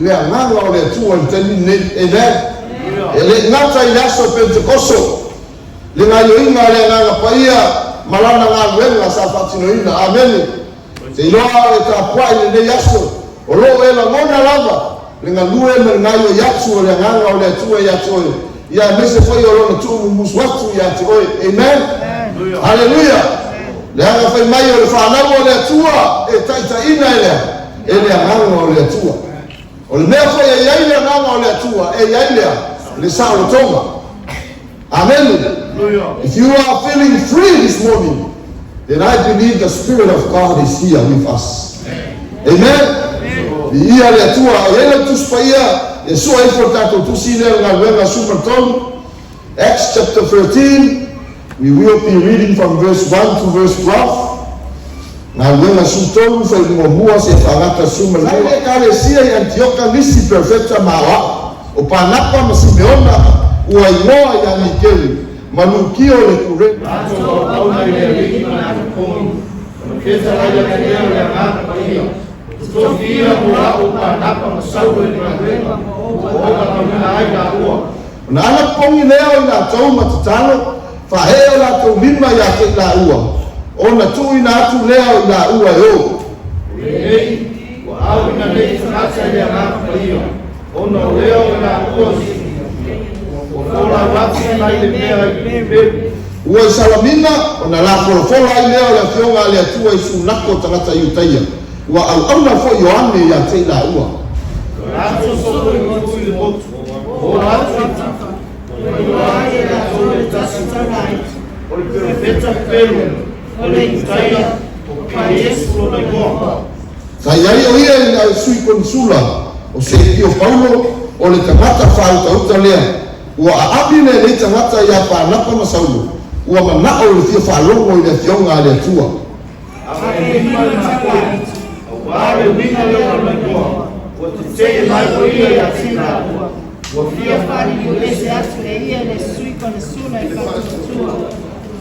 le anganga o le atua le tani nei amen e le ngata i aso Pentekoso le ngaioinga le anganga paia malana ngā luenga sa whatinoina amen te iloa e ta puai le nei aso o lo e la ngona lava le ngā lue me ngaio yatsu o le anganga o le atua i atu oe ia mese fai o lona tumu muswatu i atu oe amen haleluya le anga fai mai o le whanau o le atua e taitaina e le anganga o le atua o le mea fai e iai le anganga o le atua e iai le sao le tonga amen. If you are feeling free this morning, then I believe the Spirit of God is here with us. Amen. Ia le atua o ele tuspaia e sua e fortato tu sine ngā wenga super ton. Acts chapter 13. We will be reading from verse 1 to verse 12. Ngā wenga super fai mua se whangata suma lai le kare sia i Antioka nisi perfecta mawa o panapa ma Simeona ua inoa i Anikeli manukio le kure ato au na le riki na komu kesa la le le ngata paia sofia ua o panapa ma sau le ngata o na ai ka ua na ala pongi leo i na tau matatalo fa heo la tau mima ya te la ua o na tu i na atu leo i la ua yo ei ua au i na le ngata le ngata paia o na leo i la ua ua salamina ona la folofola ai lea o le afioga a le atua i sunako tagata iutaia ua auauna foʻi Ioane ia tei la ua tai ai o ia i na sui konsula o Sergio Paulo o le tagata faautauta lea ua aabi le tagata ia panapa ma Saulo ua manao le fia faalogo i le afioga a le atua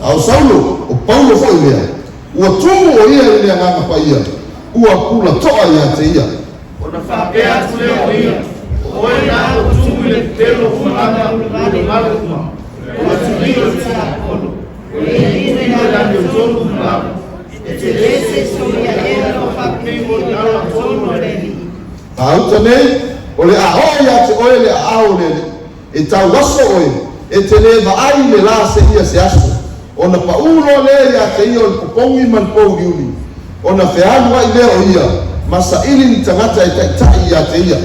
ao Saulo o Paulo foʻi lea ua tumu o ia i le agaga paia ua pula toʻa iā te ia ona faapea atu lea o ia oe na o tumu le telo fulana o le maluma o tulilo tia ono e ine na lani o tolu fulana e te lese soia era o whapimo na la tolu reni auta nei o le ahoa ia te oe le ao le e tau waso oe e te le vaai le la se ia se aso ona paulo le ia te ia o le popongi man pou giuli ona whianu ai lea o ia masa ili ni tangata e taitai ia te ia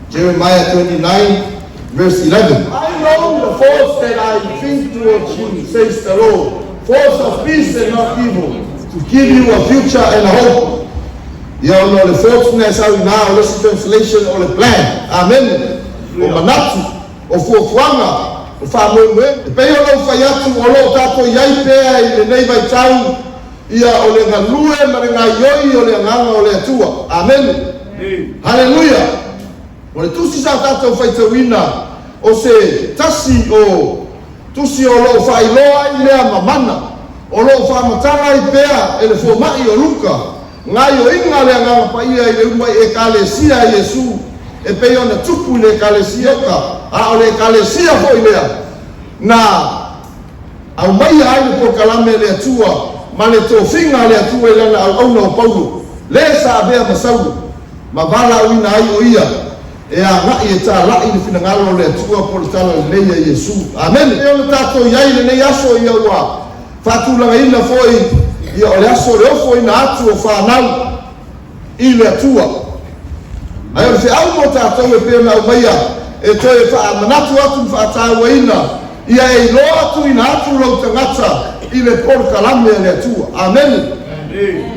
Jeremiah 29 verse 11. I know the thoughts that I think towards you, says the Lord, thoughts of peace and not evil, to give you a future and a hope. You all know the thoughtfulness how now listen translation or the plan. Amen. O manatu, o fuafuanga, o whamoemue. E pei o lau whai atu o lo tato iai pēa i le nei vai tau ia o le ngalue ma le ngā ioi o le nganga o le atua. Amen. Hallelujah. O le tusi sa tato whai tawina o se tasi o tusi o lo whai loa i lea mamana o lo whamatara i pēa e le fuamai o luka ngai o inga le nganga pa ia i le umai e kalesia i Yesu e pei ona tupu le kalesia ka a o le kalesia fo i lea na au mai ai le po kalame le atua ma le tofinga le atua i lana au auna o Paulo le sa avea masau ma vala uina ai o ia e a ngai e ta lai le finangalo le atua po le tala le leia Yesu amen e ona tato iai le nei aso ia ua fatulaga ina foi ia o le aso le ofo ina atu o whanau i le atua ai o se au mo tātou e pēna au maia e toi wha manatu atu whaataua ina ia e loa atu ina atu lau tangata i le porkalame le atua amen.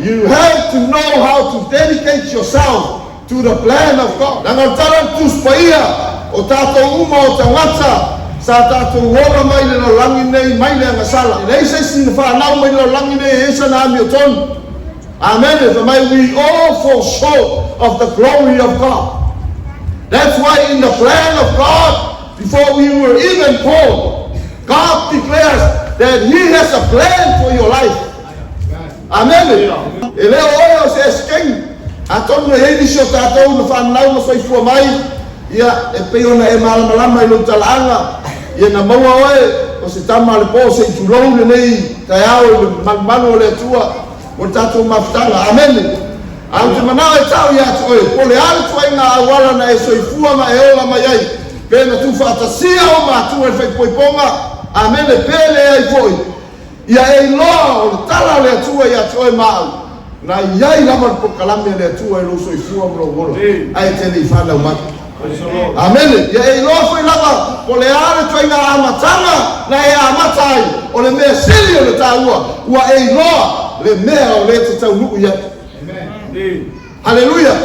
You have to know how to dedicate yourself to the plan of God. Nanga tala tuspaia o tātou uma o tangata sa tātou ora mai le no langi nei mai le ngasala nei se sin whanau mai le langi nei e sa na mi o tonu amen. If we all fall short of the glory of God. That's why in the plan of God before we were even born, God declares that He has a plan for your life. Amen. Ele oyo se skeng atonu hedi sho tatou no fanau no soifua mai ia e peona e malama i lo talanga ia na maua oe o se tama le po se tulou le nei tai ao le magmano le tua o tatou mafutanga. Amen. Au te manao e tau ia tu oe po le ale tuai ngā awala na e soifua ma e ola mai ai pena tu whaatasia o mātua e whaipoiponga. Amen. Pele ai foi ia e loa o le tala le atua ia toe mau na iai lama po kalame le atua e lo soifua mlo wolo ai tele i whanau maki. Amen. Ia e loa foi lama o le ale toi ngā amatanga na e amatai o le mea sili o le tāua ua e loa le mea o le te tau nuku ia. Hallelujah.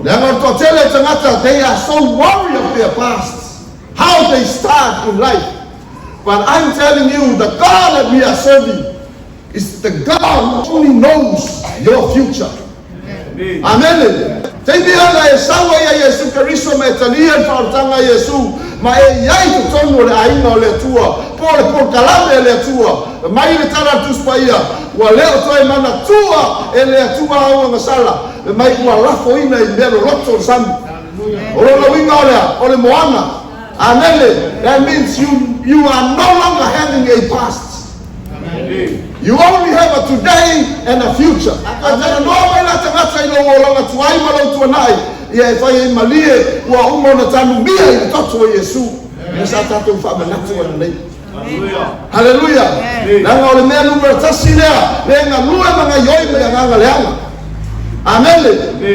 Leanga o tō tele tangata, they are so worried of their past, how they start in life. But I'm telling you, the God that we are serving is the God who only knows your future. Amen. Tebi ana e sawa ya Yesu Kristo me tania fautanga Yesu ma e yai to tono le ainga le tua por kalame le tua mai le tara tu spaia wa leo toi mana tua e le tua o ngasala mai wa rafo ina i mero loto sam o lo winga o le moana. Amen. That means you are no longer having a past. You only have a today and a future. Atana no wala tangata ilo wala tuai malo tuanai ia fai malie wa umo na tanu mia i toto Yesu. Esa tatu fa manatu nei. Hallelujah. Na ngole me lu bertasina le nga lue manga yoi me nga leanga. Amen.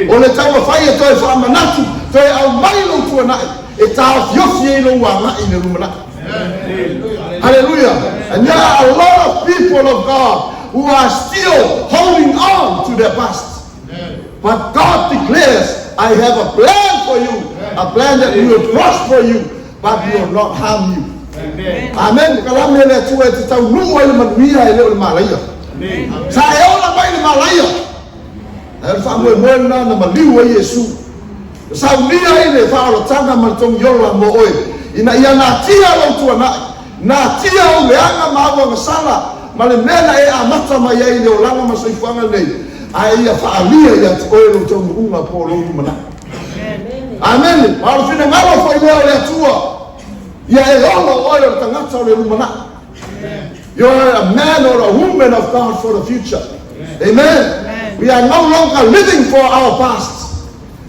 O le tawa fai to fa manatu to au mai lo tuanai e ta fiofi ilo wa mai le lumana. Hallelujah. And there are a lot of people of God who are still holding on to their past. But God declares, I have a plan for you, a plan that will prosper you, but will not harm you. Amen. Kalame le tu e te tau nungo ele manuia ele o malaya. Sa e ola mai le malaya. E fa mo na na maliu e Yesu. Sa unia ele fa o tanga matong yola mo oi. Ina ia na tia lo tu na. Na tia o leanga mawa ngasala ma le mena e amata mai ai le olanga ma soifuanga nei ai ia faalia ia te oe lo tau unga po lo mana. Amen. Ma o fina ngalo foi leo le atua ia e olo oe o tangata o le lumana. You're a man or a woman of God for the future. Amen. We are no longer living for our past.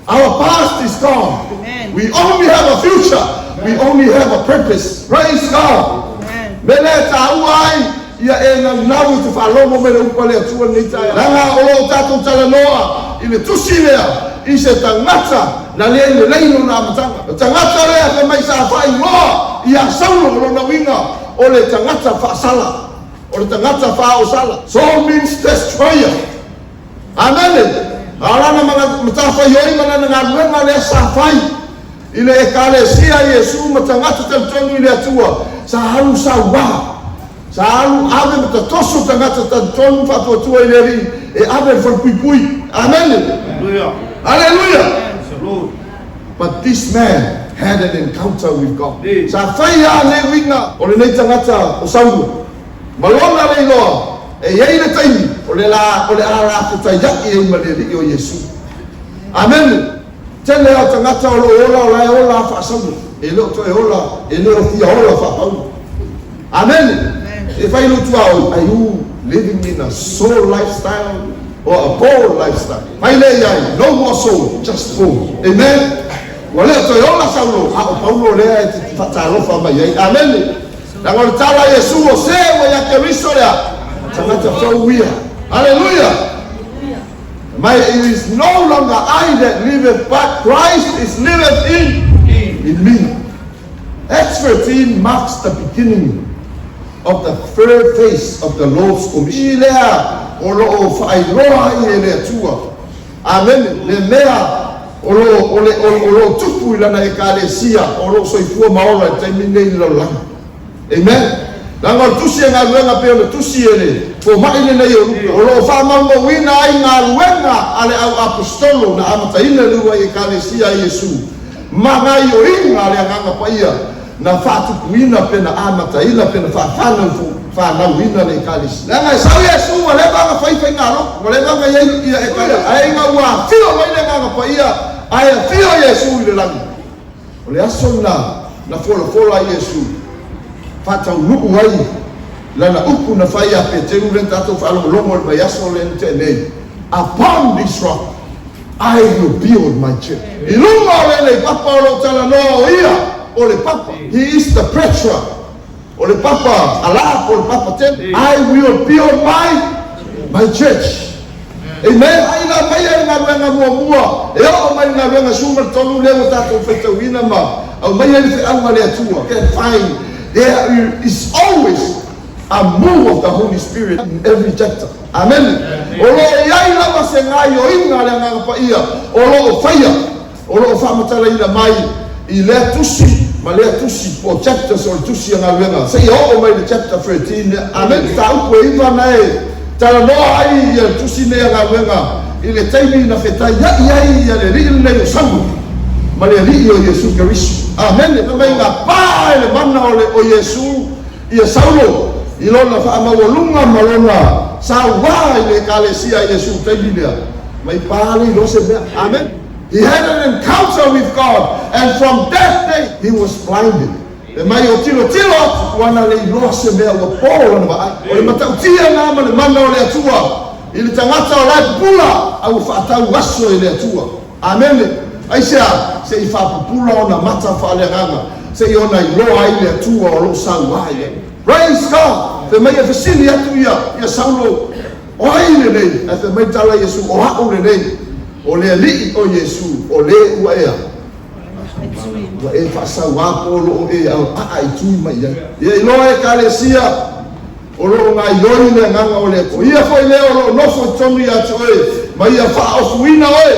Our past is gone. We only have a future. We only have a purpose. Praise God. Mele tauai ia e na nau te whalomo mele upale atua ni tae. Ranga o tatou talanoa i le tusi lea i se tangata na lea i le leino na amatanga. Tangata lea te mai sa whai loa i a saulo o na winga o le tangata whaasala. O le tangata whaosala. Soul means destroyer. Amen. Arana mga matafa yoi mana nga ruenga lea sa whai. Ile e kalesia Yesu matangata tantonu ile atua sa halu sa wa sa halu ave matatoso tangata tantonu fatu atua ile ri e ave for pui. Amen. Hallelujah. But this man had an encounter with God. Sa faya le winga o le nei tangata o sauru malona le loa e yei le taimi o le ala te taiyaki e umaleli o Yesu. Amen. Tele o tangata o ola ola fa sabu e lo to e ola e lo fia ola fa pau. Amen. If I look to are you living in a soul lifestyle or a bold lifestyle? My lay no more soul, just bold. Amen. Wale to e ola saulo a o paulo le te fatalo fa mai. Amen. Na ngol tala Yesu o se wa ya Kristo ya tangata so wia. Hallelujah. It is no longer I that liveth, but Christ is liveth in me. Acts 13 marks the beginning of the third phase of the Lord's commission. Amen. Le mea o tupu ilana ekalesia o lo soifua maola taimine i laulang. Amen. Lango tusi nga luenga pe o tusi ele fo mai nei o lo fa mambo wina ai nga luenga ale au apostolo na amata ina lua e kalesia Yesu. Mangai o inga le nganga paia na whaatupuina pena amataila pena whanauina le kalisi. Nanga sau Yesu wale vanga whaiwhai ngaro, wale vanga iei ia e kaya, aenga ua whio waile nganga pa ia, aia whio Yesu i le langi. O le aso na fola Yesu, whatau nuku wai, lana upu na whai a Peteru ren tatou whaalongolongo le mai aso len te nei. Upon this rock, I will build my church. I lunga o le papa o lo tala no ia, o le papa, he is the preacher. O le papa ala, o le papa ten, I will build my church. Amen. Ai la mai nga wenga mua. E o mai nga wenga sumar tonu le o tatou fetawina ma. O mai le fe anga le atua. Can find there is always a move of the Holy Spirit in every chapter. Amen. O lo iai lava se ngai o inga le nga pa ia. O lo fire. O lo fa matala ina mai I le tusi. Ma le tusi po chapter so tusi nga wenga. Sei o mai le chapter 13. Amen. Ta upo iva nai. Tala no ai ia tusi ne nga wenga. I le taimi na feta iai ia le ri nei o sangu. Ma le ri o Yesu Keristo. Amen. Na mai nga pa le mana o Yesu ia Saulo. I lona whaamawalunga malona sa wā I le kalesia Yesu taimilea. Mai pāli lo se mea. Amen. He had an encounter with God, and from that day he was blinded. E mai o tilo wana le iloa se mea ua pōla na maai. O le matautia ngā ma le mana o le atua. I le tangata o lai pula au whaatau aso I le atua. Amen. Ai sea, se I whapupula o na mata whaaleanganga. Se I ona iloa ai le atua o lo sau ai. Praise God. Te mai e whasini atu ia Saulo. O aile nei. E te mai tala Yesu o hao le nei. O le alii o Yesu. O le ua ea. Ua e whasau apolo o e au ai tui mai ia. Ia iloa e kalesia. O lo ngā ioi le nganga o le. O ia foi leo lo nofo tonu ia to e. Ma ia wha o fuina oe.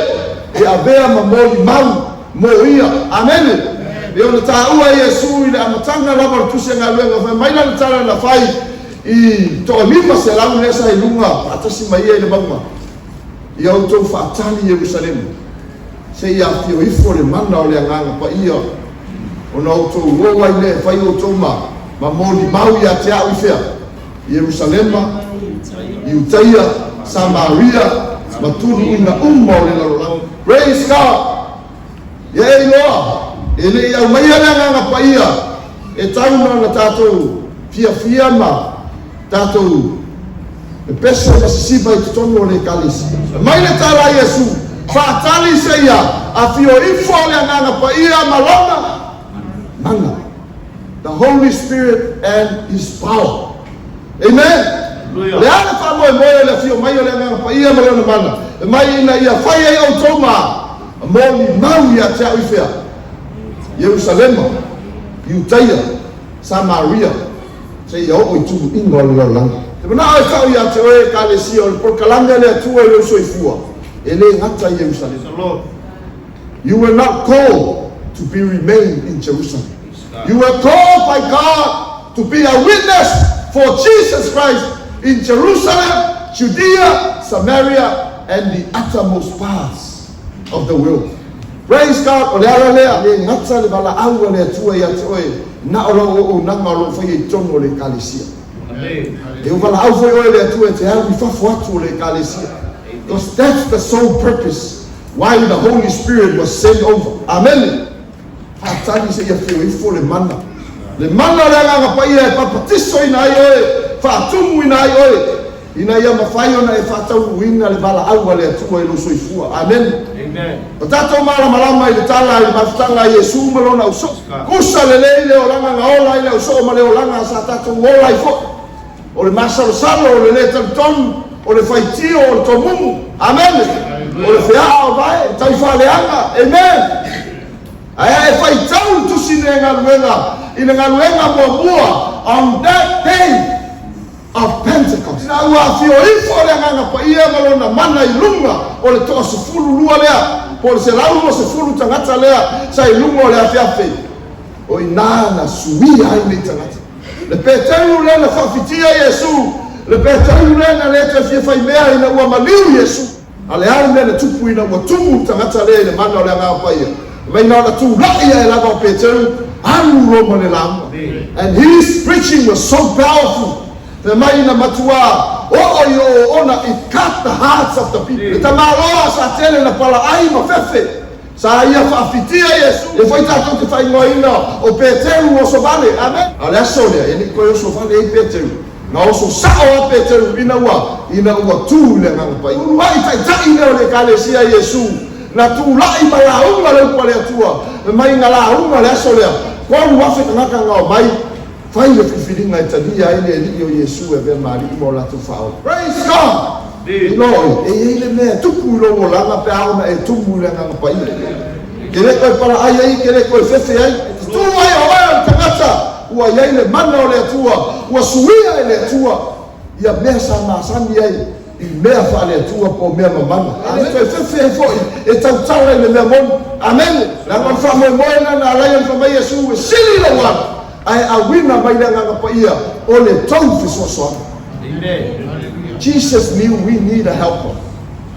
E a bea ma moli mau. Mo ia. Amen. Leo na tāua Yesu I le amatanga lava tusi ngā luenga whai maila na tala na whai I toa lima se lau nesa I lunga atasi mai e le mauma I au tau whaatani Jerusalem se I awhio ifo le mana o le anganga pa ia o na au tau uowa I le whai o tau ma moli mau I a te au I whea Jerusalema Iutaia Samaria matunu ina umma o le larolang praise God Yei loa ele ia mai ana nga pa ia e tauna na tatou fia ma tatou e pesa ma sisiba I tono le kalisi mai le tala Yesu fa tali se ia a fio ifo le nga pa ia malona manga the Holy Spirit and His power amen le ana fa mo le fio mai le nga pa ia malona mana mai na ia fa ia o toma mo ni mau ia tau ifea Jerusalem, Iutaia, Samaria, se ia o I tuku ingo le lang. Te mana ai kau ia te oe kalesia o le porkalanga le atua I lo soifua. E le ngata Jerusalem. You were not called to be remain in Jerusalem. You were called by God to be a witness for Jesus Christ in Jerusalem, Judea, Samaria, and the uttermost parts of the world. Praise God. O le ala lea le ngata le bala aua le atua ia te oe na ora o nanga o fai I tono le kalesia. E o bala au fai oe le atua te hau I fafo atu le kalesia. Because that's the sole purpose why the Holy Spirit was sent over. Amen. Hatani se ia fio ifo le mana. Le mana le anga pa ia e papatiso ina ai oe. Fatumu ina ai oe. Ina ia mawhai ona e whatau uinga le bala aua le atua I lo soifua. Amen. O tatou malama I le tala I mafutanga Yesu malona uso. Kusa le leile o langa ngaola I le uso ma le o langa sa tatou ola I fo. O le masalo o le le tanton o le faitio o le tomumu. Amen. O le fea o vai tai whaleanga. Amen. Aia e faitau tusi ne ngaluenga. I le ngaluenga mua on that day of Pentecost. Na ua fio ifo le nganga pa ia malona mana I lunga o le toa sefulu lua lea po le se lau mo sefulu tangata lea sa I lunga o le afiafe o inana suia ai le tangata le peteru le na whafitia Yesu le peteru le na le te fiefai mea ina ua maliu Yesu a le ari le na tupu ina ua tumu tangata lea le mana o le nganga pa ia mai na ona tu lai e lava o peteru And his preaching was so powerful. It cut the hearts of the people. Sa ia whaafitia Yesu. E whai tātou te whai ngoina o Peteru o Sovale. Amen. Ale aso lea, e ni koe o Sovale e Peteru. Nga oso sao a Peteru ina ua tū le nganga pai. Uruai tai tai leo le kalesia Yesu. Na tū lai mai la unga le upa le atua. Mai nga la unga le aso lea. Kwa uwafe ngaka ngao mai. Whai le whiwhiringa e tania e le li o Yesu e vea maari imo la tu whao. Praise God. Lord, ele me tupu lo langa pe auna e tumu le nganga pai. Kere koe para ai ai, kere koe fefe ai. Tu ai o tangata, ua iai le mana o le atua, ua suia e le atua. Ia mea sa masani ai, I mea wha le atua po mea mamana. Amen. Koe fefe e foi, e tautara i le mea monu. Amen. Nanga wha moe moe na na alai wha mai Yesu e sili lo wana. Ai a wina mai le nganga pai ia, o le tau fisosoa. Amen. Jesus knew we need a helper.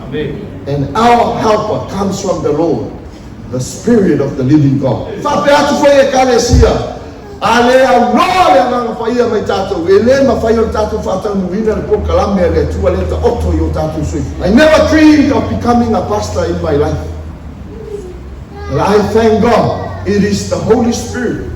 Amen. And our helper comes from the Lord, the Spirit of the living God. Fapeatu foi e kalesia. Ale au noa le nganga paia mai tātou. E le mawhai o tātou whātau nuhina le po kalame le tua le ta oto i o tātou sui. I never dreamed of becoming a pastor in my life. But I thank God it is the Holy Spirit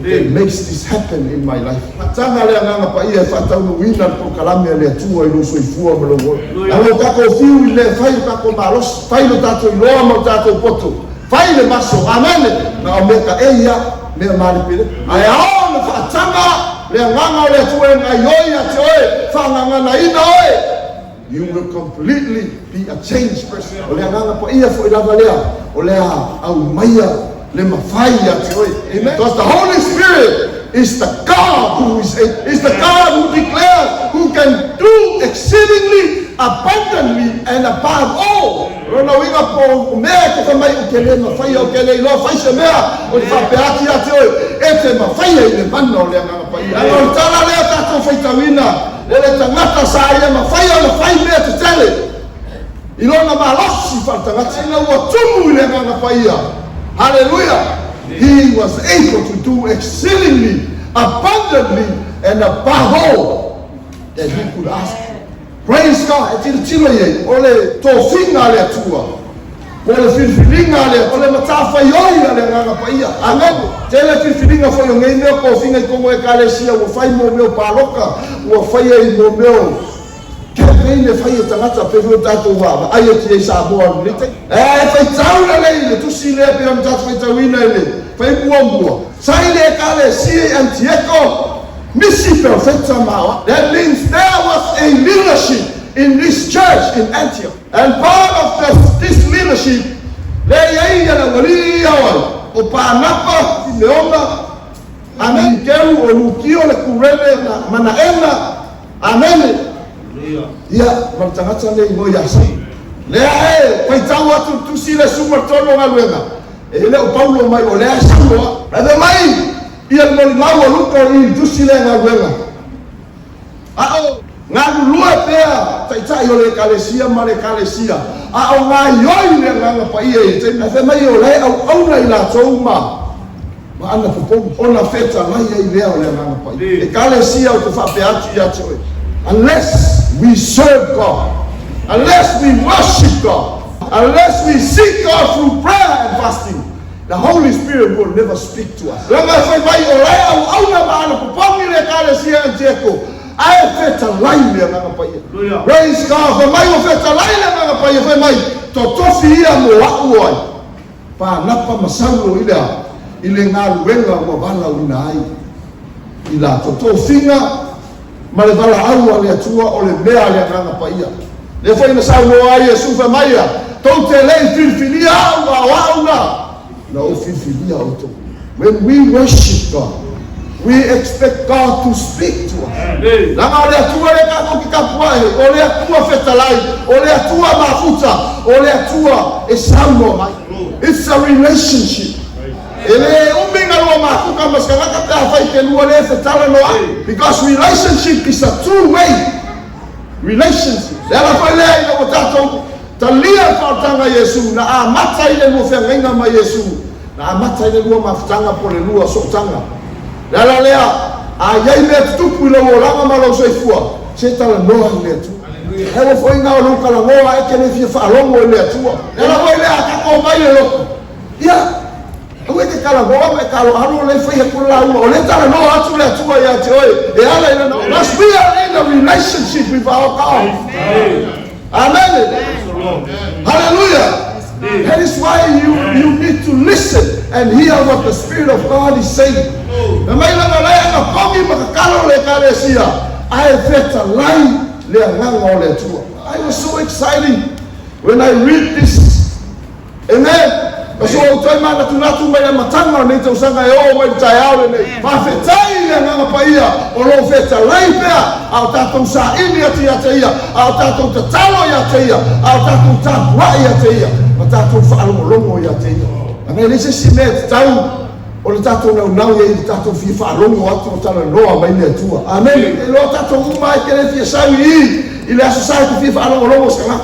that makes this happen in my life. Matanga le nganga paia whātau nuhina le po kalame le tua i lo sui fua ma lo wo. Alo kako fiu i le whai kako malos. Whai lo tātou i loa ma tātou poto. Whai le maso. Amen. Na o meka e ia. Lea maripile. Ai ao na whaatanga lea nganga o lea tue ngai oi a te oe whanganga na ina oe. You will completely be a changed person. O lea nganga po ia fo ilava lea. O lea au maia le mawhai a te oe. Amen. Because the Holy Spirit is the God who is the God who declares, who can do exceedingly abundantly and above all. Rona winga po mea ke mai o kele mawhai o kele ilo whai se mea o te whapeaki a te oe e te mawhai e le mana o lea nganga pai. Ano o tala lea tato whaitawina le tangata sa ia mawhai o le whai mea te tele. Ilona malosi whaitangata ina ua tumu i lea nganga pai ia. Hallelujah. He was able to do exceedingly abundantly and above all that he could ask. Praise God. E tira ye, o le tofinga le atua. O le filfilinga le, o le matafa ioi le nganga paia. Amen. Te le filfilinga foi o ngei meo kofinga I kongo e kalesia, ua fai mo meo paloka, ua fai e mo meo. Ke vei le fai e tangata peweo tato wama, ai e ti e sa moa nite. Fai tauna le tusi le pe am tato fai tawina le, fai mua. Sai le kalesia antieko. Missy perfecta mawa. That means there was a leadership in this church in Antioch. And part of this leadership, le yaia na wali awal. O panapa, leona, amen. Keru o lukio le kurele na manaena, amen. Ia, martangata le imo yasai. Le ae, paitau atu tusi le sumartono ngaluenga. Ele o Paulo mai o le asua. Ade mai. Ia moli mau luko I tusi le ngaluenga. Ao ngalulua pea taitai o le kalesia ma le kalesia. Ao ngai oi le nganga paia I te na fe mai o le au na I la touma. Ma ana popo ona feta mai ai le o le nganga paia. E kalesia o te whapeatu ia te oi. Unless we serve God, unless we worship God, unless we seek God through prayer and fasting, the Holy Spirit will never speak to us. Praise God. When we worship God, we expect God to speak to us. It's a relationship. Because relationship is a two-way relationship. Talia fautanga Yesu na amata ile mo fenga ma Yesu na amata ile lua mafutanga po le lua sotanga la lea a yai me tupu ile o langa malo soifua se tala noa ile tu hewa foi nga o luka la ngoa e kene fia fa longo ile tu la foi le akako mai le loko ya awe ke kala ngoa me kalo halo le foi ko la o le tala noa atu le tu ya te oi e ala ile no must be in a relationship with our God. Amen. Hallelujah. That is why you need to listen and hear what the Spirit of God is saying. I was so excited when I read this. Amen. So utaimaga tunatumba matanga nita usanga yo wa tayari ne mafetai ya ngama paia olo feta laipea au tatu saini ya tia au tatu tatalo ya tia au tatu tabwa ya tia matatu faalo longo ya tia anelise simet tau olo tatu na unau ya tatu fi faalo watu tala loa maine tua amen lo tatu uma kele fi sawi ile asosai fi faalo longo sana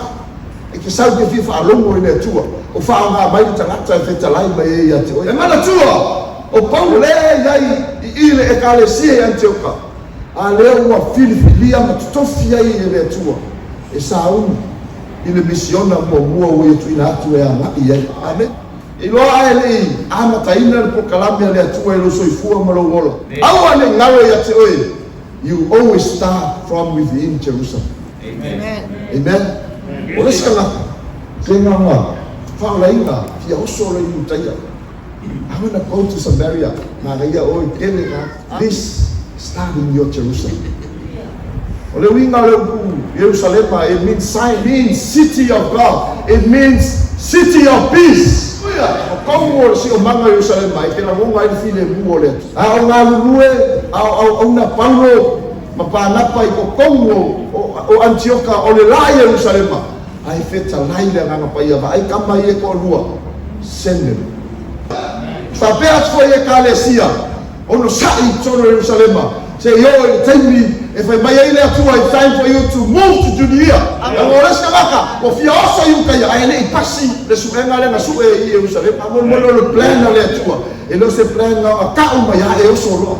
ke sau ke fi faalo ile tua o whaanga mai tangata e whetalai mai e ate oi. E mana tua, o Paulo le iai i ile e kalesia i Antioka. A leo ua Filipilia ma tutofia i ele tua. E sa unu, i le misiona mua ue tu ina atu e ana i ai. Amen. I loa ele i ama taina le pokalamia le atua e lo soifua ma lo wola. Au ane ngaro i ate oi. You always start from within Jerusalem. Amen. Amen. O le skalaka. Kenga ngā. Faulainga, fia osole i utaya. I'm going to go to Samaria. Maria, oi, kelenga. This start in your Jerusalem. Ole winga le Jerusalem, it means sign, means city of God. It means city of peace. Kongo si o manga Jerusalem, ke la monga i file mu ole. A o ngalue, au na Paulo, mapanapa i ko Kongo o Antioka ole la Jerusalem. Ai feta laila nganga paia va ai kama ye ko lua sende fa pea foi e kalesia ono sai tono Jerusalema say yo tell me if I may ile atua it's time for you to move to Judea agora skamaka o fia oso yu kai ai nei pasi le suenga le na su e Jerusalem amo molo le plan le atua e lo se plan na ka uma ya e oso lo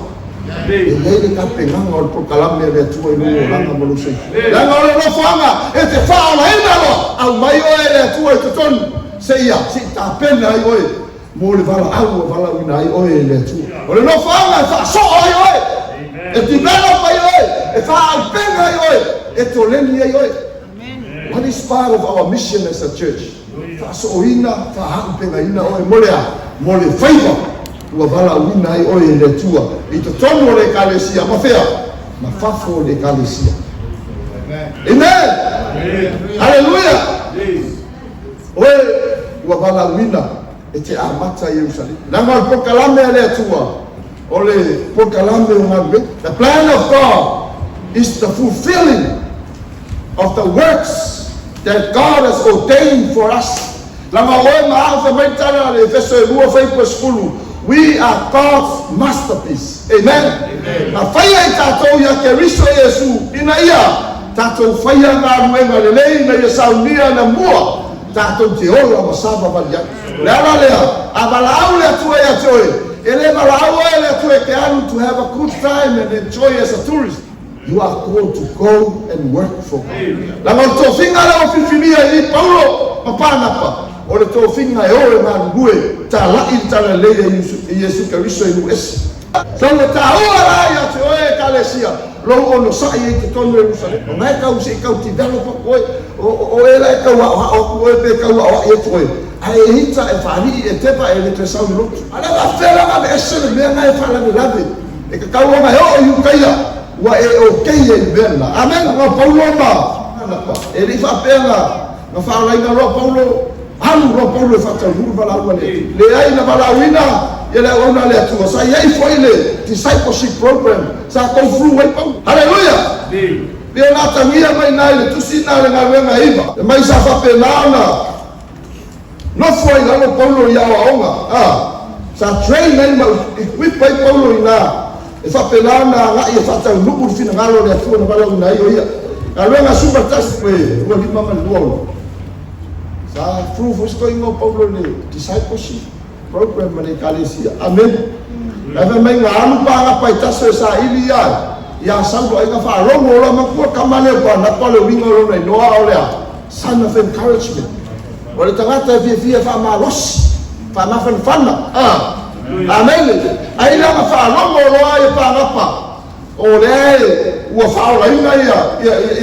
e lei ka penganga o proclamare le tua in uno langa mo sei la no lo fanga e te fa la indalo au mai o le tua e ton sei ya si ta pena ai oi mo le vala au vala una ai oi le tua o le no fanga fa so ai oi e ti belo ai oi e fa al pena ai oi e to leni ai oi. What is part of our mission as a church? Fa so ina fa ha pena ina oi mo le favor ua vala wina ai oi le tua i te tono le kalesia ma fea ma fafo le kalesia. Amen. Hallelujah. Oe ua vala wina e te amata Jerusalem nanga pokalame le tua o le pokalame o ngame. The plan of God is the fulfilling of the works that God has ordained for us. Lama oe maafa maitana le feso e lua fai po skulu. We are God's masterpiece. Amen. Na faya tatou ya Kristo Yesu ina ia tatou faya na ruenga le lei na ia saunia na mua tatou te ola masaba valia. Lea lea abalau le tu ya joy. Ele balau ele tu e keanu to have a good time and enjoy as a tourist. You are called to go and work for God. La mo finga la ofifinia i Paulo papana pa. O le tō whinga e ore mā ngue tā lai tala leia Yesu Karisto i nuesi. Tau le tā ua rai a te oe kalesia lo ono sai e te tonu Jerusalem. O mai kau se kau ti dalo pa koe o e lai kau o koe pe kau a e koe. A e hita e whani e tepa e le te sauni lotu. Ana la whera nga me esere mea ngai whala me lave. E ka kau anga heo i ukaia ua e o keia i mena. Amen. Nga Paulo ma. E li whapea nga whaalainga roa Paulo. Anu ro Paulo fata huru vala wale le ai na vala wina ele ona le atua sa ai foi le discipleship program sa ko fru wai Paulo. Hallelujah. Le na tamia mai na le tusi na le na wenga iba mai sa fa penana no foi na Paulo ya onga sa train mai equip pai Paulo ina e fa penana nga e fata nuku fina ngalo le atua na vala una io ia ka wenga super test pe ko di mama luo. Through what's going on, Paulo, discipleship. program mane kalesia. Amen. Lava mai ngā alu pānga pai taso sa ili ia sango ai ka whārongo ora makua kamane pa na pale winga rona i noa o lea. Son of encouragement. Wale tangata e fia whamalosi, whamawhanwhana. Amen. Ai langa whārongo roa i pāngapa. O lea ua whaola inga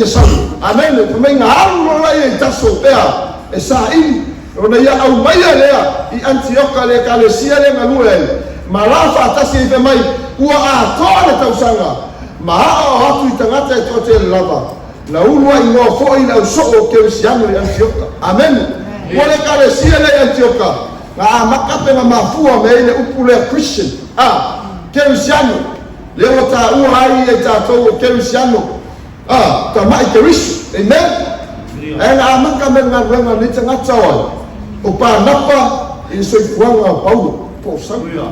ia sango. Amen. Pamai ngā alu roa i taso ea e sa ili. Rona ia au maia lea i Antioka le kalesia le ngalua e. Ma rafa atasi i mai ua a toa le tausanga. Ma haa o hatu i tangata e tote le lava. Na ulua i ngoa fōi na usoko keresiano i Antioka. Amen. Wale kalesia le Antioka. Ngā makape ngā mafua me ele upu lea Christian. Keresiano. Leo ta ua ai e tātou o keresiano. Ta mai kerisio. Amen. E ngā maka me ngā renga ni tangata oi. O pānapa i soifuanga o Paulo.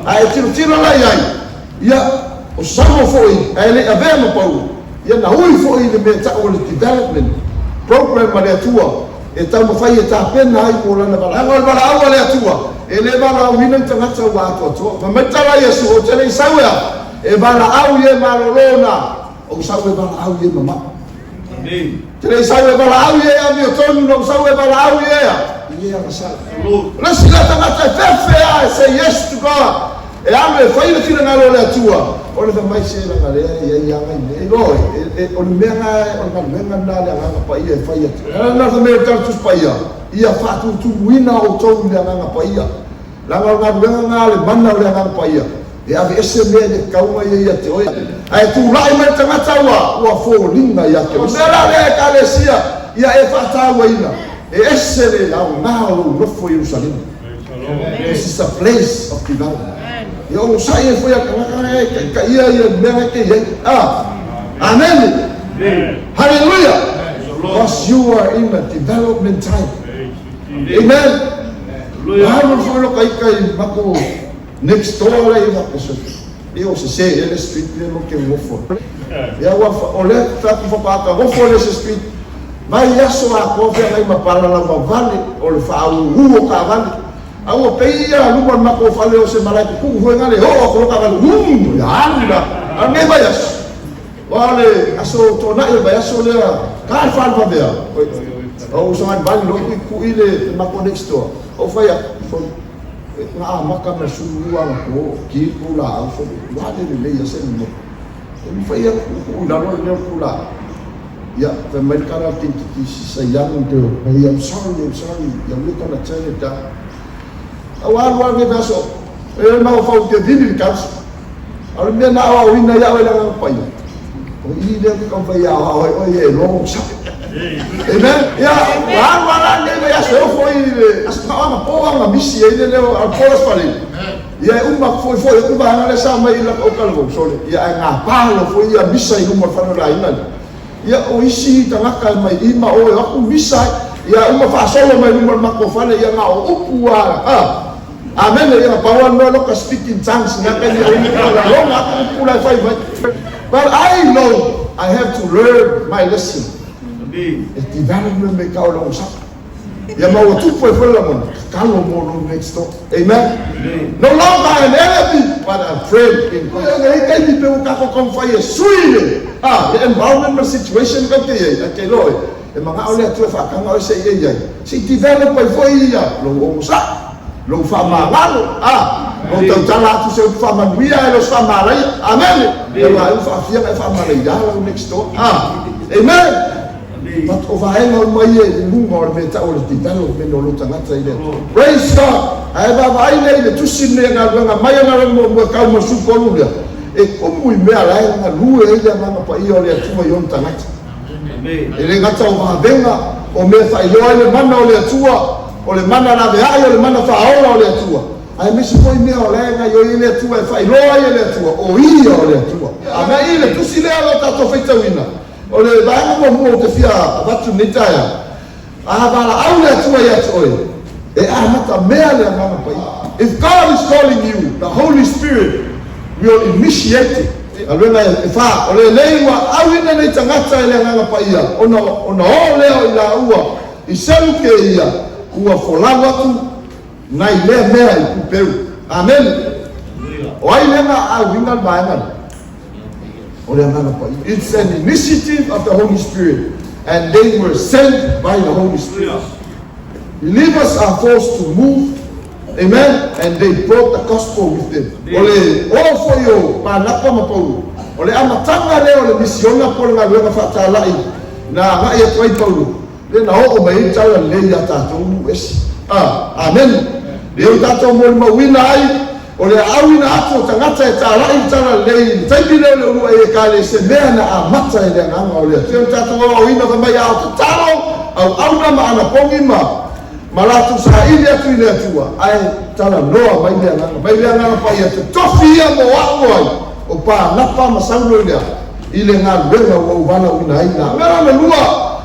Ai tiro lai ai. Ia o samo foi ai le avea mo Paulo. Ia na hui foi le me ta o le development program ma le atua. E tau mo fai e ta pena ai mo lana bala. Anga bala awa le atua. E le bala wina tangata wa atua. Ma metala ia su o tele sauea. E bala au ye malolona. O saue bala au ye mama. Amen. Tele saue bala au ye a mi o tonu no saue bala au ye a. Let's let them at the say yes to God. And I'm afraid of feeling out of that too. All of them might say, on another American to spire. Ia fatu tu wina o tonu le nganga paia. Langa nganga manna le nganga paia. E ave ese me de kauma ia te oi. Ai tu lai mai tangata wa fo linga ia ke. Mera le kalesia ia e fata waina. Esse le la ngao no foi Jerusalém. This is a place of development. Eu sai foi a ka ia mera ke amen. Hallelujah. Because you are in a development time. Amen. Hallelujah. Foi lo kai mako next door le ia peso. Eu se ele street le lo ke mo fo. Ya wa ole ta ko pa ka mo fo le street. Vai aso a kofia mai mapala la vale o le fa'au o ka vale. Au peia luma mako fale o se malai ku huenga le o ko ka vale. Ya anda. Ane vai aso. Wale aso to na e vai aso le ka fa va bea. O so an vale lo ku ile mako next door. O fai a na maka me suua ko ki ku la au so wale le ya se mo. E fai a ku la lo le ku la. Yeah, the medical thing is a young girl. I'm sorry. You're not going to turn it down. I want to vessel. I don't know how to get in the council. I remember now we know how to pay. We didn't come for you. Oh, yeah, long shot. Amen. Yeah, I never asked for you. As I'm a poor, I'm missing a forest for him. Yeah, for you, somebody like Okalvo. Sorry. Yeah, I'm a pile for you, a missing for the ia o isi tangaka mai ima o aku misa ia uma fasolo mai uma makofana ia nga o upua amen ia pawan no loka speaking tongues nga kan ia ni kala long aku pula fai but I know I have to learn my lesson it development me ka long sa ia mau tu foi la mon kalo mo next door amen no longer an enemy but a friend in God ia kai di pe ka ko kon fai suile the environmental situation ka ke ai loi e manga ole tu fa ka ngau se ye si develop by foi ia lo o sa lo fa ma malo o tau tala tu se fa ma wia lo fa ma rai amen e wa fa fia e fa ma rai da next door amen but overhang mai e lunga o me ta o development o lo tangata ile praise God ai va vai le tu sin le nga mai nga mo ka mo su ko lu e como i mea lai nga lue e ia manga pa ia o le atua i on tangata. E le ngata o mahabenga o mea whai loa le mana o le atua, o le mana na veai o le mana whaola o le atua. Ai mesi poi mea o lai nga i o i le atua e whai loa i le atua, o ia o le atua. A mea i le tusi lea lo tato feita wina. O le vaenga mo mua o te fia watu nitaia. A havala au le atua i atu oi. E a mata mea le manga pa ia. If God is calling you, the Holy Spirit will initiate it. Alwena e fa ole leiwa au ina nei tangata ele nganga pa ia. Ona o leo i la ua. I selu ke ia ua folawa tu nai le mea i kupeu. Amen. Why never I wingal bayangan? It's an initiative of the Holy Spirit, and they were sent by the Holy Spirit. Believers are forced to move, amen, and they brought the gospel with them. Ole all for you, panapa mapau. Ole amatanga leo le misiona por nga luenga fatalai na nga ia twai Paulo. Le na o mai tala le ya tatou esi. Amen. Leo tatou mo mawina ai. Ole awina atu tangata e talai tala le taipi leo le ua e kale se mea na amata e le nganga ole. Leo tatou awina ka mai au talo au auna ma ana pongi ma. Malatu sa ili atu ili atua. Ai tala noa mai le nganga. Mai le nganga pa ia te tofia mo wawai. O pa napa masaulo ile ile nga lenga wa ubana una ina ngara na lua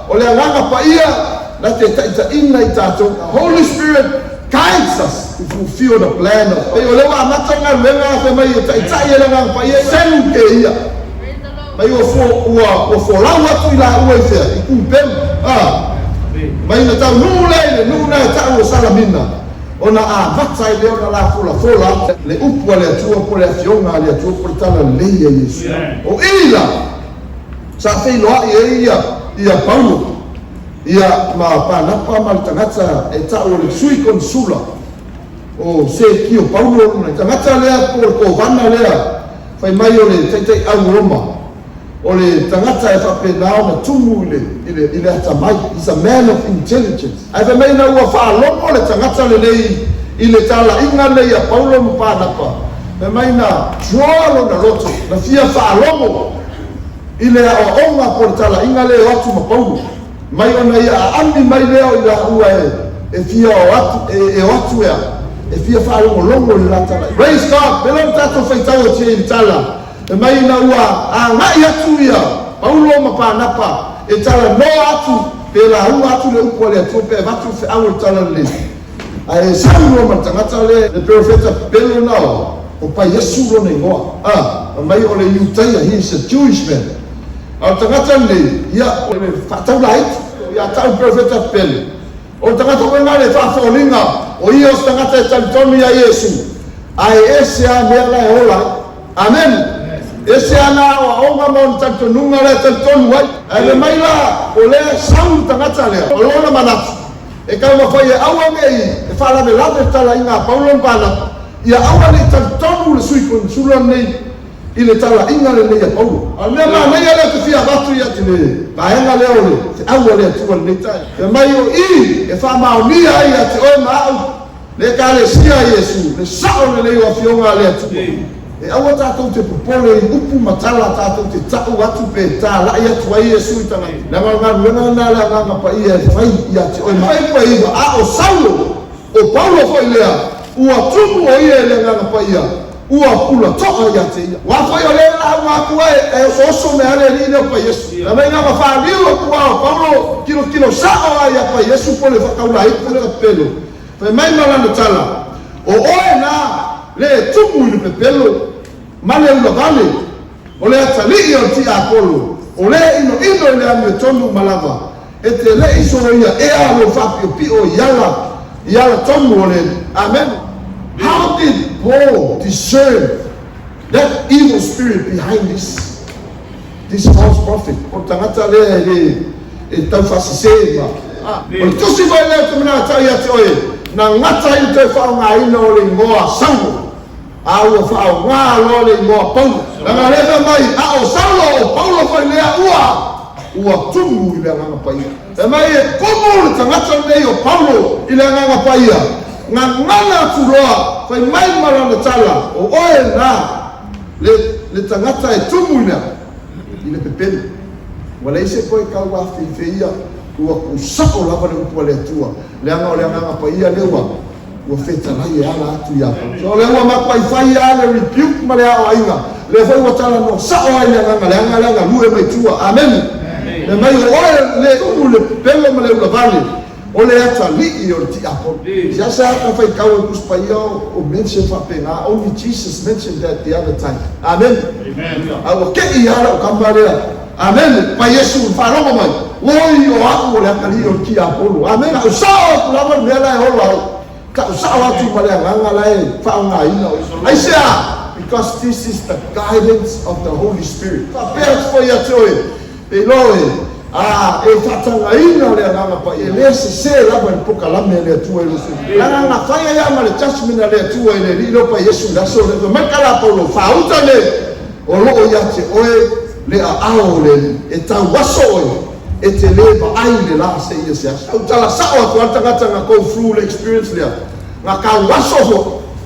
ole nganga pa ia na te taita ina itato. Holy Spirit guides us to fulfill the plan of God. Ole wa matanga lenga te mai taita ia nganga pa ia senu ke ia mai o fo lawa tu ila o ia ku pem mai na tau nula tau salamina. Ona vatsai leo na la fola le upua le atua po le afionga le atua po le tala leia Yesu. O ila sa fei loa ia Paulo ia ma panapa ma le tangata e tau le sui konsula o se kio Paulo na tangata lea po le kovana lea fai mai o le teitei au Roma o le tangata e whapenao na tumu ile atamai. He's a man of intelligence. Ai fa mai na ua whaalongo le tangata le nei ile tala inga nei a Paulo mpanapa. Fa mai na tualo na roto na fia whaalongo ile a onga po le tala inga le watu ma Paulo. Mai ona ia a ami mai leo ila ua e fia o watu e watu ea e fia whaalongo longo le la tala. Praise God. Belong tato whaitau o tia i tala. E mai na ua a ngai atu ia Paulo ma panapa e tala no atu pe la ua atu le upo le atu pe vatu fe au tala le a e samu ma tangata le profeta Pelo nao o pa Yesu lo nei ngoa mai o le Utaia. He is a Jewish man. O tangata le ia o le fatau light ia tau profeta Pelo o tangata o ngale fa folinga o ia o tangata e talitonu ia Yesu ai ese a mea la e ola. Amen. Ese ana o onga mon tanto nunga le tanto wai ale mai la o le sau tangata le o lona manatu e ka ma foi awa ngei e fala de la tala inga Paulo pana ia awa le tanto le sui con sulo nei ile tala inga le nei Paulo ale ma nei ale te fia batu ia tine ba enga le ole te awa le tu le tai e mai o e fa ma o ni ai ate o ma le ka le sia Yesu le sao le o fionga le tu e awa tātou te popole i upu matala tātou te tau atu pe tā lai atu ai e sui tanga. Na ngā ruenga nā lea ngā pa ia e whai i ati oi mai pa iwa a o Saulo o Paulo whai lea ua tumu o ia e lea ngā pa ia ua pula toa i ati ia. Wa whai o lea la ngā kua e oso me ane ni neo pa Yesu. Na mai ngā mawhāniu o kua o Paulo kilo sao ai a pa Yesu po le whakaula hipu le Pelo. Whai mai marana tala o oe nā le tumu i le Pelo male ula vale o le atali o ti Apolo o le ino le ame tonu malava e te le iso ia e a lo fapio pi o yala tonu o le. Amen. How did Paul discern that evil spirit behind this false prophet? O tangata le e tau fasise ma o tusi vai le tumina tai ati oe na ngata i te whaonga ina o le ngoa Saulo au fa wa lo le mo Paulo na le mai a o Saulo o Paulo fa le ua tumu ile nga pa ia e mai e como le tangata nei o Paulo ile nga pa ia nga ngana tuloa fa mai mara na tala o oe na le tangata e tumu ile pepele wala ise ko ka wa fi ia ua kusako lava le upole tua le nga pa ia le o feta lai ala atu ia so le wa makwai fai ala rebuke ma le o ainga le foi wa tala no sa o ai nga lue mai tua. Amen. Le mai o le tu le pelo ma le la vale o le ata li o ti apo ya sa ka fai ka o kus pai o mention fa pena only Jesus mentioned that the other time. Amen. Awo ke ia o kambare. Amen. Pa Yesu fa ro mai wo o aku o le ata li o ti apo. Amen. O sa o la ma le la o la because this is the guidance of the Holy Spirit.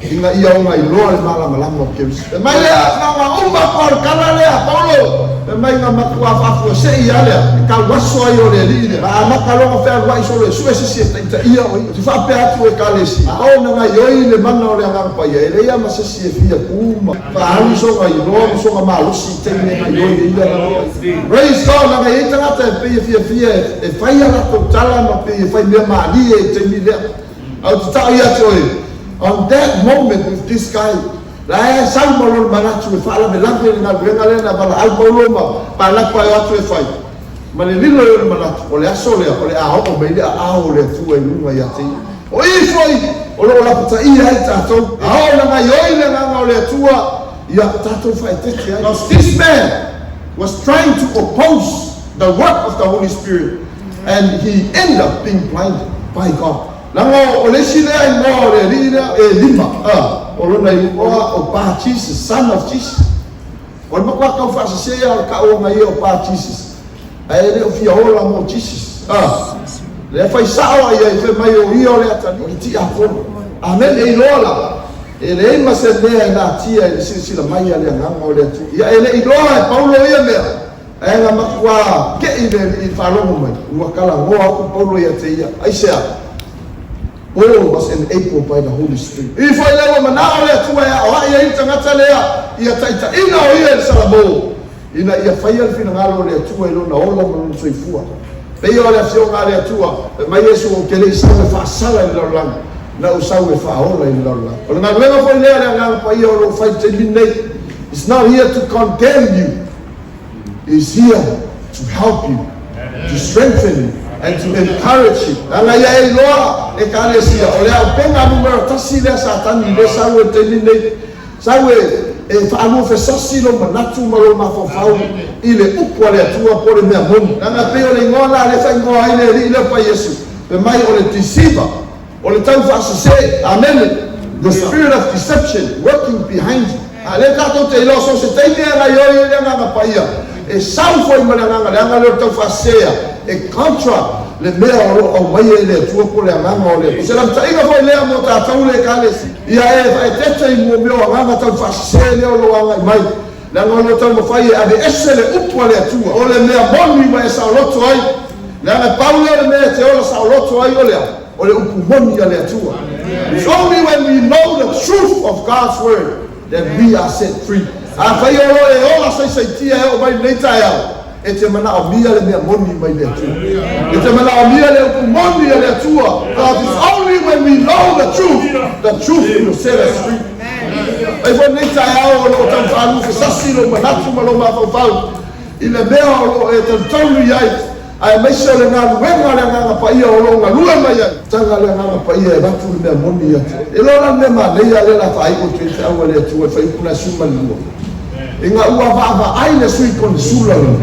Inga ia o mai loa le malama o keris. E mai lea nga umba kor kala lea Paulo. E mai nga makua fafu se ia lea. E ka waso ai o le li. A makalonga fea wai so le sue se ta ia o. Ti fa pe atu e kalesi. A o nga yoi le mana o le nga pa ia. E le ia ma se se fia kuma. Fa ali so nga ilo so nga malusi te nga yoi ia. Praise God nga ia tanga te pe fia e fai ala ko tala ma pe fai me ma li e te mi le. Au ta ia toi. On that moment with this guy, la sang molon manatu e fala me langue na venga na bala al boloma para pa atu e fai. Mane lilo le manatu, ole asole, ole a ho me le a o le tu e lunga ya ti. O i foi, o lo la puta ia ai tato. A o na yoi le nga o le tua ya tato fai te kia. Because this man was trying to oppose the work of the Holy Spirit, and he ended up being blinded by God. Lango ole sile ngo le lira e lima o lo nei o pa Jesus, son of Jesus. O mo kwa ka fa se ya ka o ngai o pa Jesus. Ai le o fia o la mo Jesus. Le fai sawa ia fe mai o io le atani o ti a ko. Amen e lola. E le ma se le na tia e si la mai ale nga o le tu. Ia ele i lola Paulo ia me. Ai nga makwa ke i le i fa lo mo mai. Ua kala ngo aku Paulo ia te ia. Ai se Paul was enabled by the Holy Spirit. If I let him now let you out, I ain't going to let you taita ina o ia salabo. Ina ia faia fina ngalo le tu elo na ola mo no soifua. Pe yo le fio ngale tua, mai Yesu o kele sa fa sala i lolang. Na usau e fa ola i lolang. O na lenga foi le ngalo pa yo lo fai te minei. It's not here to condemn you. It's here to help you, to strengthen you, and to encourage you. Anga ia e loa e kalesia o lea penga numero tasi lea satani le sawe tenine sawe e whaanu fe sasi lo manatu malo mafofau i le upua le atua po le mea monu. Anga peo le ngona le fai ngoa i le ri le pa Yesu pe mai o le deceiver o le tau whaasase. Amen. The spirit of deception working behind you. A le kato te ilo so se teine anga yoi le anga pa ia e sau foi mana anga le anga le tau whaasea e contra le mea o mai le tua po le anga o le se la tainga foi le mo ta tau le kalesi ia e tete i mo meo anga tau whaasea le o lo anga mai le anga lo tau mo fai a de ese le upua le tua o le mea moni ma e sa loto ai le anga Paulo le mea te ola sa loto ai o le upu moni a le tua. It's only when we know the truth of God's word that we are set free. A fai o e ola sai tia e o mai nei tai au e te mana o mia le mea moni mai le tua. E te mana o mia le upu moni a le tua. Because it's only when we know the truth will set us free. Ai fo nei tai au o tau whaanu se sasi lo manatu ma lo mawhau i le mea o e te taunu iai ai meisa le ngā luenga le ngā paia o lo ngā lua mai ai tanga le ngā paia e watu le mea moni atu e lo la nema leia le la whai o te te awa le atu e whai puna suma lua e ngā ua vava ai le sui kone sula lo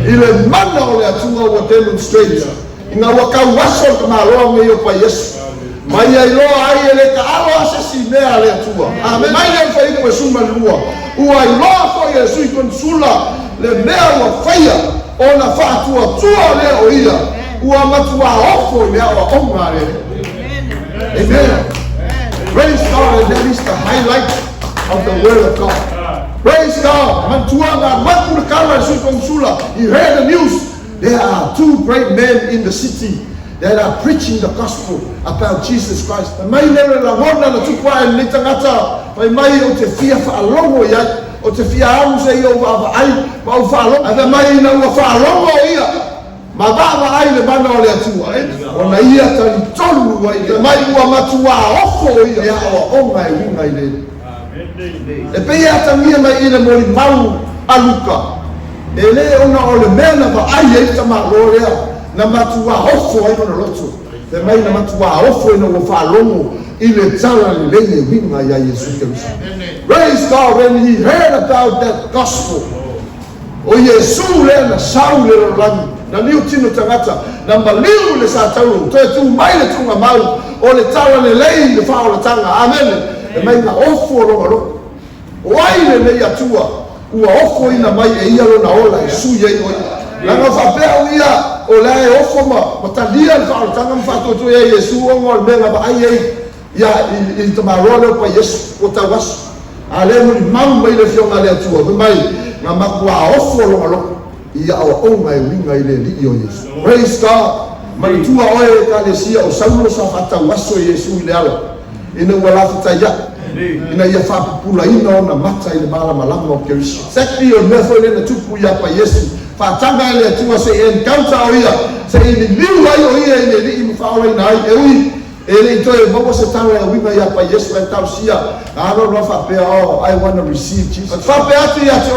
i le mana o le atua ua demonstrate i ngā ua kau waso ka mā roa me o pa Yesu mai ai loa ai e le ka alo asasi mea le atua mai le whai kone suma lua ua i loa fo i sui kone sula le mea ua whaia ona whaatua tua lea o ia ua matua ofo lea o onga lea. Amen. Praise God, and that is the highlight of the word of God. Praise God. Mantuanga makurikala sula. You heard the news. There are two great men in the city that are preaching the gospel about Jesus Christ. Mai lere la ngona na tukwa e nitangata mai o te fia whaalongo ia o te fia au se i o wa ai ma o whaalongo ana mai na ua whaalongo ia ma wa ai le mana o le atua o na ia tani tolu wa ia mai ua matua ofo ia o onga e hunga i lere e pe ia tamia mai ina mori mau aluka e le ona o le mea na wa ai e tama lorea na matua ofo ai mana loto Te mai na matua ofo ina wo whalongo I le tala le leie winga ya Yesu Keriso. Praise God, when he heard about that gospel, o Yesu le na sau le rolangi, na liu tino tangata, na maliu le sa tauru, to e tu mai le tunga mau, o le tala le lei le whao le tanga, amen. E mai na ofo rongo. O ai le lei atua, ua ofo ina mai e ia lo na ola e su ye oi. Langa whapea ia, o le e ofo ma talia le whao le tanga mwhatoto e Yesu o ngol menga ba ai ei, ia I tamarole pa Yesu o tawasu. Ale mo ni mau mai le fionga le atua, mai nga makua ofo lo ia o ngai winga I le li o Yesu. Praise God. Mai tua oe ka le sia o saulo sa fata waso Yesu le ala. Ina wala fita ya. Ina ia whapupula ina o na mata I le mala malama o Keriso. Sekri o mefo le na tupu ia pa Yesu. Whatanga le atua se encounter o ia. Se ini liu ai o ia ine li imu whaola ina ai. E ui. Ele então eu vou você tanga o winga ia pa Yesu vai tal sia. Aro no fapea oh I want to receive Jesus. But fapea tu ia te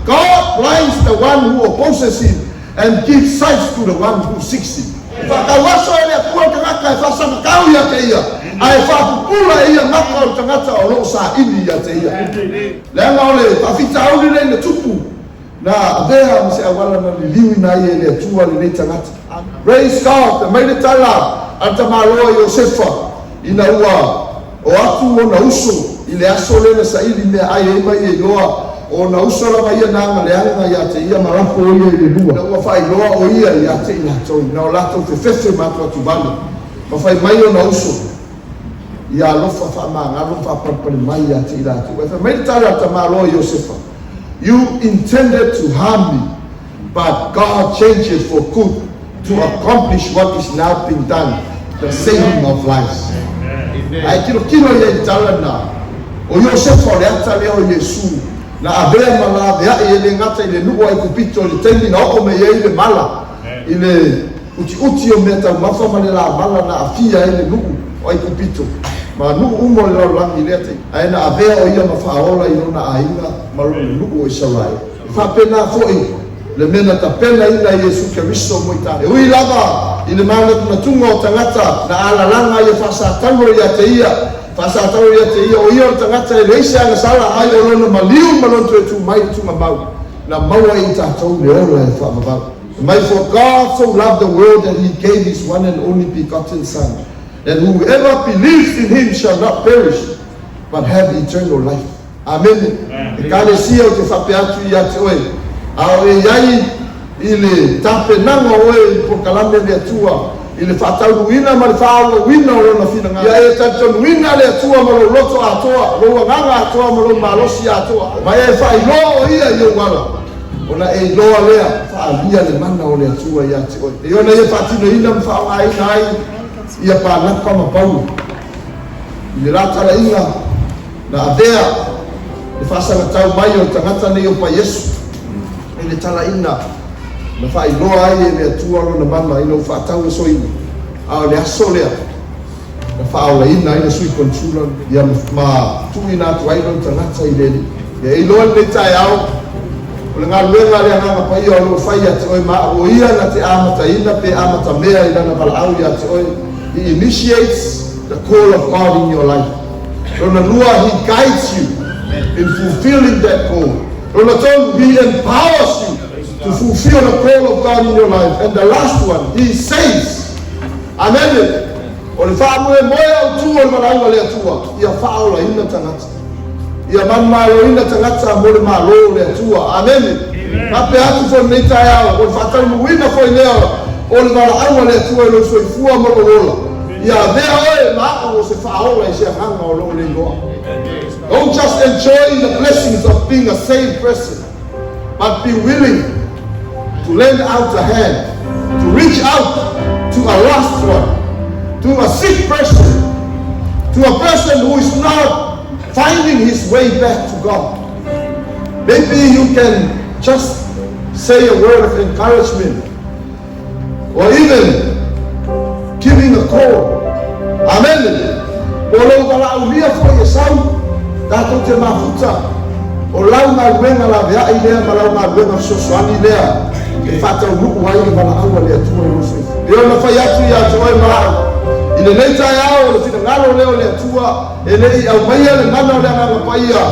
God blinds the one who opposes him and gives sight to the one who seeks him. Whakawaso ele atua tangata e whasama kau ia te ia. Ai whapupula ia maka o tangata o loo sa ini ia te ia. Leanga ole whawhita auli nei na tupu. Na avea mse awala na liliwi na ia ele atua le nei tangata. Praise God. The maile tala. Anta maloa Yosefa ina ua o atu o na uso I le aso le na saili mea ai e mai e loa o na uso la mai na nga leanga ia te ia marapo o ia I le lua na ua whai loa o ia ia te ina toi na o lato te fefe matua tu bale ma whai mai o na uso ia lofa wha maa ngaro wha parpare mai ia te ina tu e wha mai tala anta maloa Yosefa you intended to harm me but God changed it for good to accomplish what is now being done, the saving of lives. Ai kilo ia tala na o Yosef o le ata leo Yesu na abea mala bea ele ngata ile nuo ai kupito le tendi na o me ye ile mala ile uti o meta mafa male la mala na afia ile nuo ai kupito ma nuo umo le langi lete ai na abea o ia mafaola I na ainga malu nuo Israel fa pena foi le mena ta pena ina Yesu Keriso moita e ui lava I le mana tuna tunga o tangata na ala langa ia whasataro ia te ia whasataro ia te ia o ia o tangata e leise anga sala ai o lona maliu malonto e tu mai tunga mau na maua I tātou le ola e whamabau mai for God so loved the world that he gave his one and only begotten son that whoever believes in him shall not perish but have eternal life. Amen. E kale sia o te whapeatu ia te oe ao e iai I le tape nanga oe po kalame le atua I le whatau wina ma le whaala wina o lona whina ngā ia e tatonu wina le atua ma lo loto atoa lo nganga atoa ma lo malosi atoa mai e whai loa o ia I o wala ona e loa lea whaalia le mana o le atua ia te oe e ona ia whatino ina ma whaonga ina ai ia pānapa ma pau I le ratara inga na avea le whasanga tau mai o tangata nei o pa Yesu le tala ina na whai loa ai e mea tuaro na mama ino whaatau so ina a le aso lea na whaola ina ina sui konsula ia ma tuina atu aino tangata I leli ia I loa le tae au o le ngā luenga lea nganga pai o lo whai ati oi ma o ia na te amata ina pe amata mea ina na walau ia ati oi he initiates the call of God in your life Rona lua he guides you in fulfilling that call He empowers you to fulfill the call of God in your life. And the last one, he says, Amen. O le whaamue moe au tua le marauga le atua. Ia whaola ina tangata. Ia manmalo ina tangata mo le malo le atua. Amen. Kape atu fo nei tae au. O le whaataru wina fo I leo. O le marauga le atua lo soifua mo lo wola. Ia vea oe maa o se whaola I se hanga o lo le loa. Don't just enjoy the blessings of being a saved person, but be willing to lend out a hand, to reach out to a lost one, to a sick person, to a person who is not finding his way back to God. Maybe you can just say a word of encouragement, or even giving a call. Amen. Tato te mafuta o lau ngā luenga la vea I lea ma lau ngā luenga sosoani lea e whata unuku wai I wala aua lea tua I loso I ona whai atu I atu oi marau Ile nei tai ao le fina ngalo leo le atua e nei au mai le ngana le ngana paia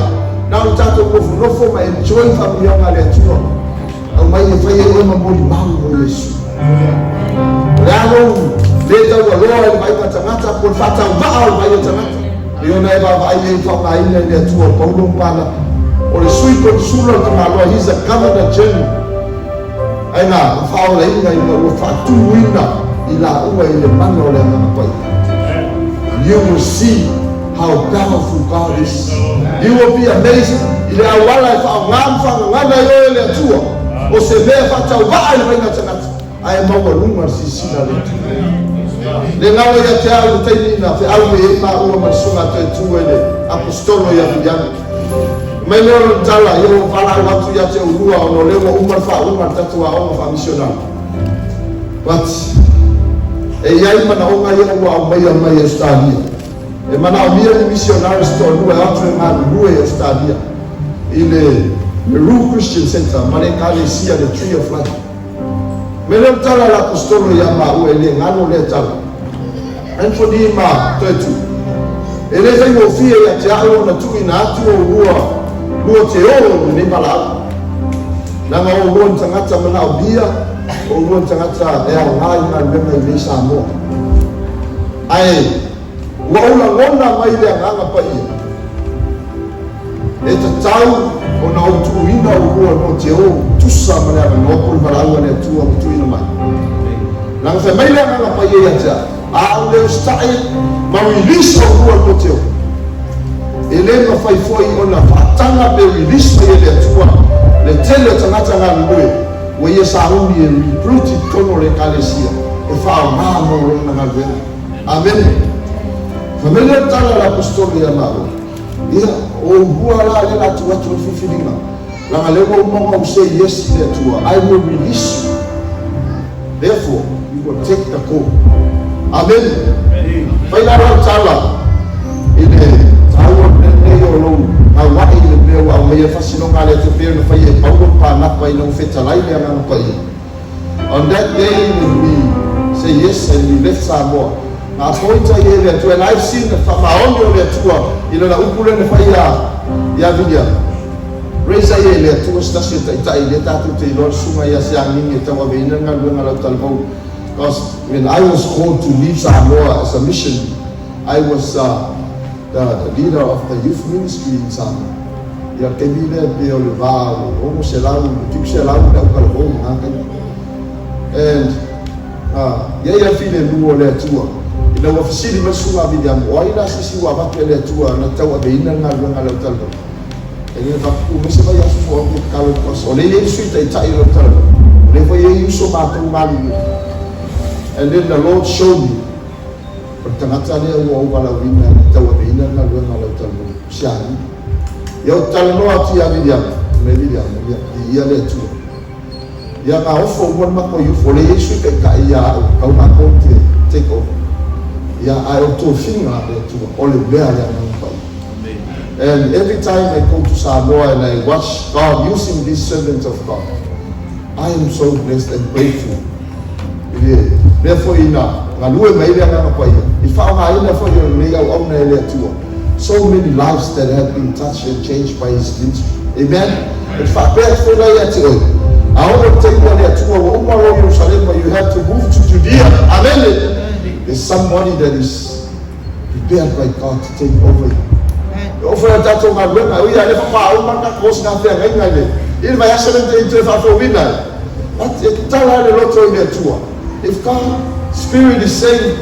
na o tato ko nofo ma enjoy familia le atua au mai e fai e ma moli mau o Yesu lalo le tau a loa e mai tangata ko fata va au mai tangata e ona e va vai le fa mai le atua Paulo mpana o le sui ko sula to na loa he's a governor general ai na fa o le inga o fa tu winda ila ua ile mana ole ngana pai. And you will see how powerful God is. You will be amazed. Ile awala fa ngam ngana yo ile atua o se ve fa tau va ile venga tangata ai maua lunga sisina le tu le ngawa ya te au teini na fe au e ma ua masunga te tu ele apostolo ya vijana mai no tala yo fala watu ya te urua o le mo umar tatu o fa missional but e iai mana o ngai o mai Australia e mana o mia missionaries to lua atu e ngā lua e Australia i le Meru Christian Center mane kale sia the Tree of Life me le tala la apostolo ya ma o ele ngano le tala en fodi ma tetu ele fai o fia ya te alo na tu ina atu o lua te o ni bala na ma o lua tangata mana o bia o lua tangata e au ngai na lema i lisa mo ai wa ula ngona mai le nganga pa ia e te tau o na o tu ina o lua no te o tusa mana no pul balaua le tu o tu ina mai nang fe mai le nganga pa ia ja a le stai ma release o lua no te o ele ma fai foi o na fatanga be release mai le tua le tele tangata nga lue o ia sa umi e recruited tono le kalesia e fa ma mo na nga lue amen famele tala la apostoli ya mao ia o bua la le la tua tu fifilinga la nga le mo mo say yes le tua I will release you therefore you will take the call amen fai la tala ile tawa ne o lo a wai le be wa me fa sino ngale te pe no fai e paulo pa na pai no feta lai le na pai on that day we say yes and we left Samoa na pointa ile to and I've seen the maonyo le tua ile na upule ne fai ya vidia reza ile to station ta ile ta tu te lo sunga ya sia ningi ta wa be nga ngala talvo because when I was called to leave Samoa as a mission I was the leader of the youth ministry in Samoa. Ya kebile pe o le va o se la tu se la da ka lo na ka and ya file lu le tua ina wa fisili masua bi dia mo ina sisi wa ba le tua na tawa be ina nga lo talbo e va ku me se va ya fu o ka lo so le le suita i tai lo talbo le foi e uso ma tu mali and then the Lord showed me tangata le o wala wina tawa be ina nga lo talbo siani yo talno ati ya vidia me vidia ya le tu ya ka ofo mo ma ko yu fole yesu ke ka ya ka ma ko te take over ya I to finga le tu o le bea ya na pa and every time I go to Samoa and I watch God using these servants of God I am so blessed and grateful therefore ina ngalue mai le na pa ya ifa ma ina for your me ya o na le tu so many lives that have been touched and changed by his ministry. Amen. In fact, I want to take one there to Jerusalem, but you have to move to Judea. Amen. There's somebody that is prepared by God to take over you. Over that, we are never found one that was not there. In my accident, if God's Spirit is saying,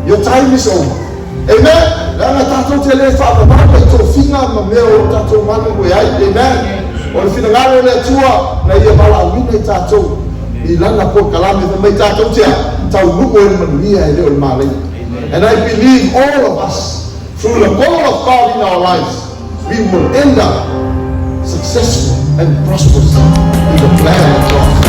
your time is over. Amen. Langa tato tele fa ba to finga ma meo tato manu we ai amen. O fina ngalo le tua na ia bala wina tato. I langa po kalame me tato tia. Tau luko e manuia e le male. And I believe all of us through the power of God in our lives we will end up successful and prosperous in the plan of God.